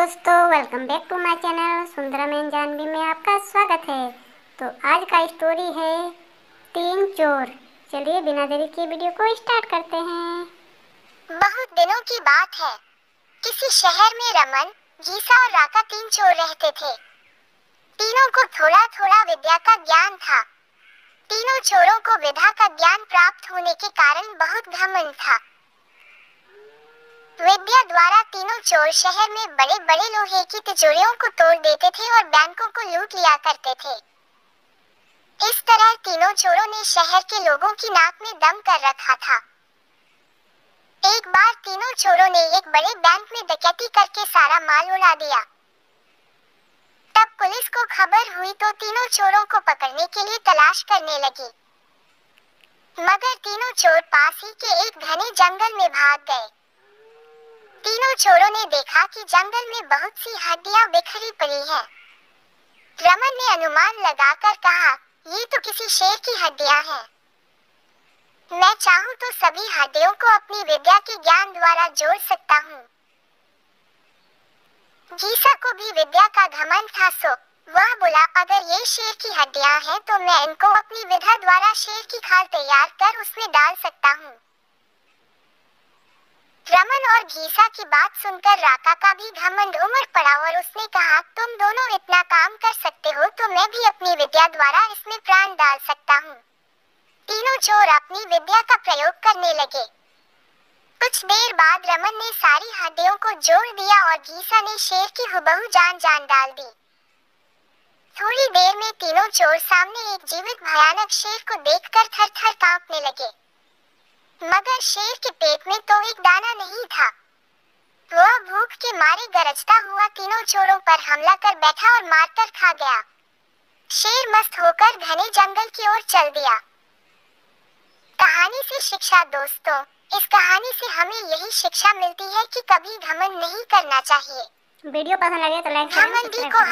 दोस्तों, welcome back to my channel Sundaram and Janvi में आपका स्वागत है। तो आज का स्टोरी है तीन चोर। चलिए बिना देरी के वीडियो को स्टार्ट करते हैं। बहुत दिनों की बात है। किसी शहर में रमन, गीसा और राका तीन चोर रहते थे। तीनों को थोड़ा थोड़ा विद्या का ज्ञान था। तीनों चोरों को विद्या का ज्ञान प्राप्त होने के कारण बहुत घमंड था। विद्या द्वारा तीनों चोर शहर में बड़े बड़े लोहे की तिजोरियों को तोड़ देते थे और बैंकों को लूट लिया करते थे। इस तरह तीनों चोरों ने शहर के लोगों की नाक में दम कर रखा था। एक बार तीनों चोरों ने एक बड़े बैंक में डकैती करके सारा माल उड़ा दिया। तब पुलिस को खबर हुई तो तीनों चोरों को पकड़ने के लिए तलाश करने लगी, मगर तीनों चोर पास ही के एक घने जंगल में भाग गए। तीनों चोरों ने देखा कि जंगल में बहुत सी हड्डियां बिखरी पड़ी हैं। रमन ने अनुमान लगाकर कहा, ये तो किसी शेर की हड्डियां हैं। मैं चाहूं तो सभी हड्डियों को अपनी विद्या के ज्ञान द्वारा जोड़ सकता हूँ। गीसा को भी विद्या का घमंड था, सो वह बोला, अगर ये शेर की हड्डियां हैं तो मैं इनको अपनी विद्या द्वारा शेर की खाल तैयार कर उसमें डाल सकता हूँ। रमन और गीसा की बात सुनकर राका का भी घमंड उमड़ पड़ा और उसने कहा, तुम दोनों इतना काम कर सकते हो तो मैं भी अपनी विद्या द्वारा इसमें प्राण डाल सकता हूँ। तीनों चोर अपनी विद्या का प्रयोग करने लगे। कुछ देर बाद रमन ने सारी हड्डियों को जोड़ दिया और गीसा ने शेर की हुबहू जान डाल दी। थोड़ी देर में तीनों चोर सामने एक जीवित भयानक शेर को देखकर थर-थर कांपने लगे, मगर शेर के पेट में तो एक दाना नहीं था। वह भूख के मारे गरजता हुआ तीनों चोरों पर हमला कर बैठा और मारकर खा गया। शेर मस्त होकर घने जंगल की ओर चल दिया। कहानी से शिक्षा दोस्तों, इस कहानी से हमें यही शिक्षा मिलती है कि कभी घमंड नहीं करना चाहिए। वीडियो पसंद लगे तो लाइक घमंडी को